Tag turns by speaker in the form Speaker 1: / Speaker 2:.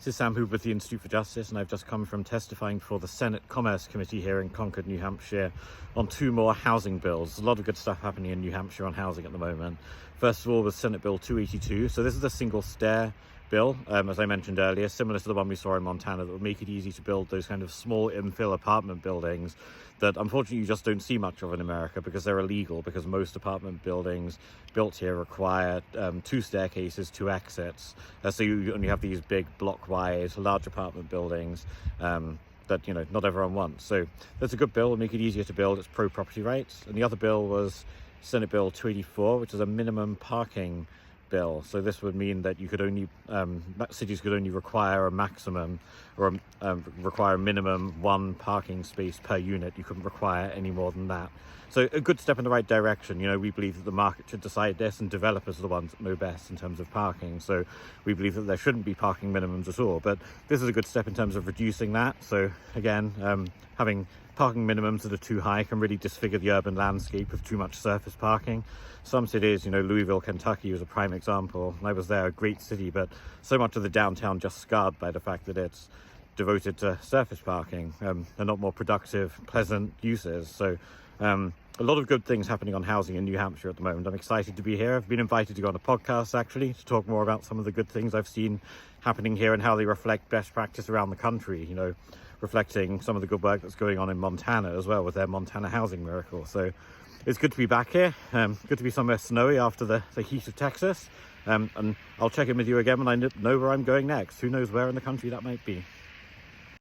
Speaker 1: This is Sam Hoover with the Institute for Justice, and I've just come from testifying for the Senate Commerce Committee here in Concord, New Hampshire, on two more housing bills. There's a lot of good stuff happening in New Hampshire on housing at the moment. First of all was Senate Bill 282. So this is a single stair bill, as I mentioned earlier, similar to the one we saw in Montana, that would make it easy to build those kind of small infill apartment buildings that unfortunately you just don't see much of in America because they're illegal, because most apartment buildings built here require two staircases, two exits. So you only have these big block-wide, large apartment buildings that, you know, not everyone wants. So that's a good bill, it'll make it easier to build, it's pro-property rights. And the other bill was Senate Bill 284, which is a minimum parking bill. So this would mean that you could only cities could only require a maximum or require a minimum one parking space per unit. You couldn't require any more than that. So a good step in the right direction. You know, we believe that the market should decide this, and developers are the ones that know best in terms of parking. So we believe that there shouldn't be parking minimums at all. But this is a good step in terms of reducing that. So again, having parking minimums that are too high can really disfigure the urban landscape of too much surface parking. Some cities, you know, Louisville, Kentucky was a prime example. I was there, a great city, but so much of the downtown just scarred by the fact that it's devoted to surface parking and not more productive, pleasant uses. So a lot of good things happening on housing in New Hampshire at the moment. I'm excited to be here. I've been invited to go on a podcast actually to talk more about some of the good things I've seen happening here and how they reflect best practice around the country, you know, reflecting some of the good work that's going on in Montana as well with their Montana housing miracle. So it's good to be back here. Good to be somewhere snowy after the heat of Texas. And I'll check in with you again when I know where I'm going next. Who knows where in the country that might be.